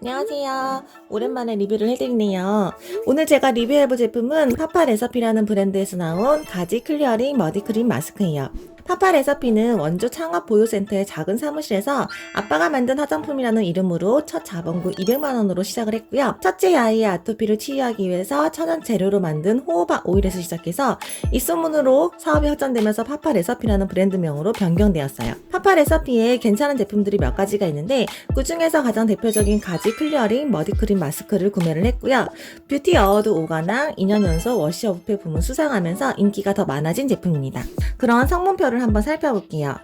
안녕하세요. 오랜만에 리뷰를 해드리네요. 오늘 제가 리뷰해볼 제품은 파파레서피라는 브랜드에서 나온 가지 클리어링 머디크림 마스크예요. 파파레서피는 원조 창업보유센터의 작은 사무실에서 아빠가 만든 화장품이라는 이름으로 첫 자본금 200만원으로 시작을 했고요. 첫째 아이의 아토피를 치유하기 위해서 천연 재료로 만든 호호바 오일에서 시작해서 이 소문으로 사업이 확장되면서 파파레서피라는 브랜드명으로 변경되었어요. 파파레서피에 괜찮은 제품들이 몇 가지가 있는데 그 중에서 가장 대표적인 가지 클리어링 머디크림 마스크를 구매를 했고요. 뷰티 어워드 5관왕 2년 연속 워시 오브페 부문 수상하면서 인기가 더 많아진 제품입니다. 그런 성분표를 한번 살펴볼게요.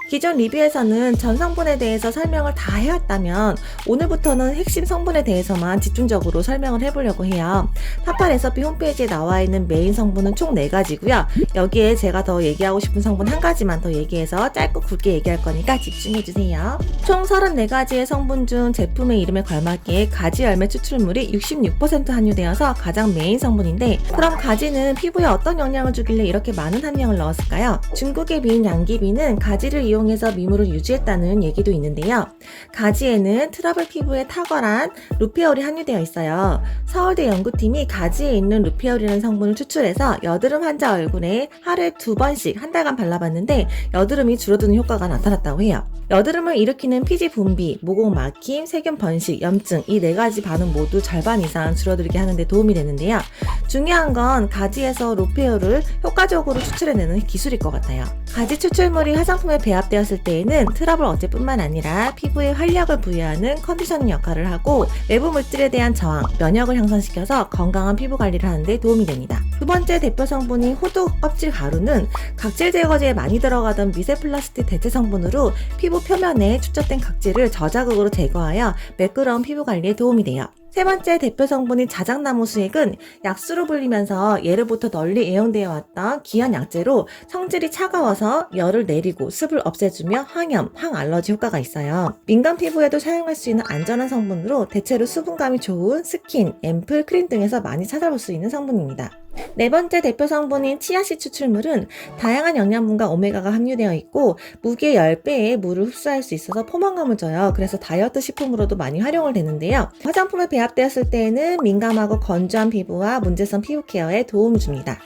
기존 리뷰에서는 전 성분에 대해서 설명을 다 해왔다면 오늘부터는 핵심 성분에 대해서만 집중적으로 설명을 해보려고 해요. 파파레서피 홈페이지에 나와 있는 메인 성분은 총 4가지고요. 여기에 제가 더 얘기하고 싶은 성분 한 가지만 더 얘기해서 짧고 굵게 얘기할 거니까 집중해주세요. 총 34가지의 성분 중 제품의 이름에 걸맞게 가지 열매 추출물이 66% 함유되어서 가장 메인 성분인데, 그럼 가지는 피부에 어떤 영향을 주길래 이렇게 많은 함량을 넣었을까요? 중국의 비인 양귀비는 가지를 이용해서 미모를 유지했다는 얘기도 있는데요. 가지에는 트러블 피부에 탁월한 루페올이 함유되어 있어요. 서울대 연구팀이 가지에 있는 루페올이라는 성분을 추출해서 여드름 환자 얼굴에 하루에 2번씩 한 달간 발라봤는데 여드름이 줄어드는 효과가 나타났다고 해요. 여드름을 일으키는 피지 분비, 모공 막힘, 세균 번식, 염증 이 4가지 반응 모두 절반 이상 줄어들게 하는데 도움이 되는데요. 중요한 건 가지에서 루페올을 효과적으로 추출해내는 기술일 것 같아요. 가지 추출물이 화장품에 배합되었을 때에는 트러블 억제뿐만 아니라 피부에 활력을 부여하는 컨디셔닝 역할을 하고 외부 물질에 대한 저항, 면역을 향상시켜서 건강한 피부 관리를 하는 데 도움이 됩니다. 두 번째 대표 성분인 호두 껍질 가루는 각질 제거제에 많이 들어가던 미세 플라스틱 대체 성분으로 피부 표면에 축적된 각질을 저자극으로 제거하여 매끄러운 피부 관리에 도움이 돼요. 세 번째 대표 성분인 자작나무 수액은 약수로 불리면서 예로부터 널리 애용되어 왔던 기한 약재로 성질이 차가워서 열을 내리고 습을 없애주며 항염, 항알러지 효과가 있어요. 민감 피부에도 사용할 수 있는 안전한 성분으로 대체로 수분감이 좋은 스킨, 앰플, 크림 등에서 많이 찾아볼 수 있는 성분입니다. 네 번째 대표 성분인 치아씨 추출물은 다양한 영양분과 오메가가 함유되어 있고 무게 10배의 물을 흡수할 수 있어서 포만감을 줘요. 그래서 다이어트 식품으로도 많이 활용을 되는데요. 화장품에 배합되었을 때에는 민감하고 건조한 피부와 문제성 피부 케어에 도움을 줍니다.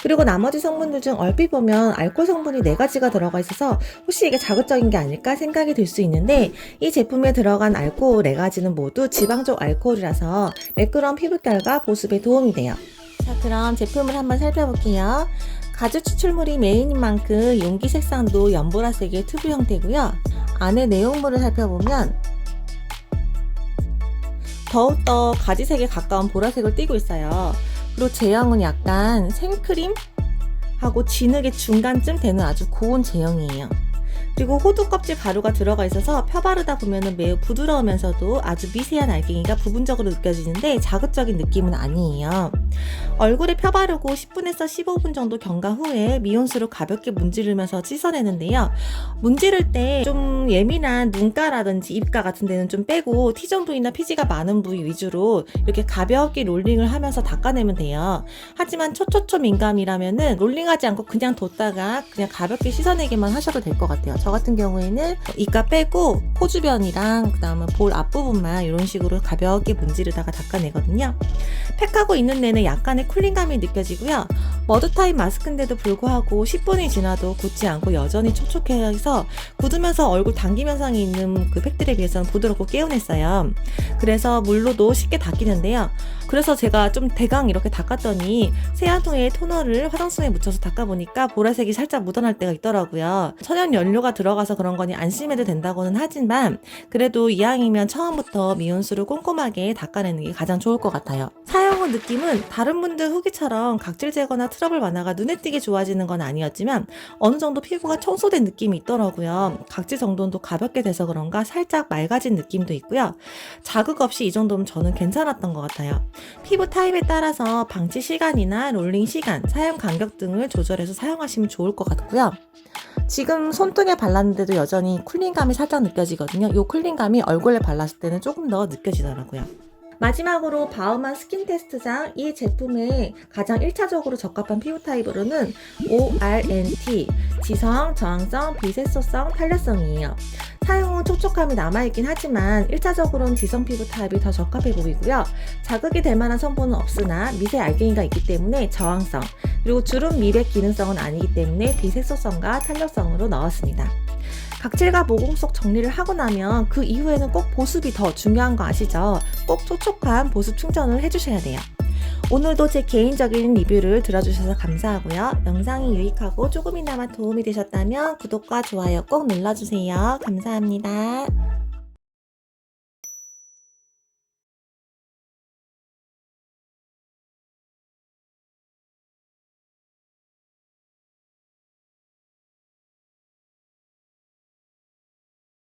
그리고 나머지 성분들 중 얼핏 보면 알코올 성분이 4가지가 들어가 있어서 혹시 이게 자극적인 게 아닐까 생각이 들 수 있는데, 이 제품에 들어간 알코올 4가지는 모두 지방족 알코올이라서 매끄러운 피부결과 보습에 도움이 돼요. 자, 그럼 제품을 한번 살펴볼게요. 가지 추출물이 메인인 만큼 용기 색상도 연보라색의 튜브 형태고요. 안에 내용물을 살펴보면 더욱더 가지색에 가까운 보라색을 띠고 있어요. 그리고 제형은 약간 생크림하고 진흙의 중간쯤 되는 아주 고운 제형이에요. 그리고 호두 껍질 가루가 들어가 있어서 펴바르다 보면 매우 부드러우면서도 아주 미세한 알갱이가 부분적으로 느껴지는데 자극적인 느낌은 아니에요. 얼굴에 펴바르고 10분에서 15분 정도 경과 후에 미온수로 가볍게 문지르면서 씻어내는데요. 문지를 때 좀 예민한 눈가라든지 입가 같은 데는 좀 빼고 T존 부위나 피지가 많은 부위 위주로 이렇게 가볍게 롤링을 하면서 닦아내면 돼요. 하지만 초초초 민감이라면은 롤링하지 않고 그냥 뒀다가 그냥 가볍게 씻어내기만 하셔도 될 것 같아요. 저 같은 경우에는 입가 빼고 코 주변이랑 그 다음에 볼 앞부분만 이런 식으로 가볍게 문지르다가 닦아내거든요. 팩하고 있는 내내 약간의 쿨링감이 느껴지고요. 머드 타입 마스크인데도 불구하고 10분이 지나도 굳지 않고 여전히 촉촉해서 굳으면서 얼굴 당김 현상이 있는 그 팩들에 비해서는 부드럽고 개운했어요. 그래서 물로도 쉽게 닦이는데요. 그래서 제가 좀 대강 이렇게 닦았더니 세안후에 토너를 화장솜에 묻혀서 닦아보니까 보라색이 살짝 묻어날 때가 있더라고요. 천연 연료가 들어가서 그런 거니 안심해도 된다고는 하지만 그래도 이왕이면 처음부터 미온수로 꼼꼼하게 닦아내는 게 가장 좋을 것 같아요. 사용 후 느낌은 다른 분들 후기처럼 각질 제거나 트러블 완화가 눈에 띄게 좋아지는 건 아니었지만 어느 정도 피부가 청소된 느낌이 있더라고요. 각질 정돈도 가볍게 돼서 그런가 살짝 맑아진 느낌도 있고요. 자극 없이 이 정도면 저는 괜찮았던 것 같아요. 피부 타입에 따라서 방치 시간이나 롤링 시간, 사용 간격 등을 조절해서 사용하시면 좋을 것 같고요. 지금 손등에 발랐는데도 여전히 쿨링감이 살짝 느껴지거든요. 이 쿨링감이 얼굴에 발랐을 때는 조금 더 느껴지더라고요. 마지막으로 바우만 스킨 테스트장 이 제품의 가장 1차적으로 적합한 피부 타입으로는 ORNT, 지성, 저항성, 비색소성, 탄력성이에요. 사용 후 촉촉함이 남아있긴 하지만 1차적으로는 지성 피부 타입이 더 적합해 보이고요. 자극이 될 만한 성분은 없으나 미세 알갱이가 있기 때문에 저항성, 그리고 주름 미백 기능성은 아니기 때문에 비색소성과 탄력성으로 넣었습니다. 각질과 모공 속 정리를 하고 나면 그 이후에는 꼭 보습이 더 중요한 거 아시죠? 꼭 촉촉한 보습 충전을 해주셔야 돼요. 오늘도 제 개인적인 리뷰를 들어주셔서 감사하고요. 영상이 유익하고 조금이나마 도움이 되셨다면 구독과 좋아요 꼭 눌러주세요. 감사합니다.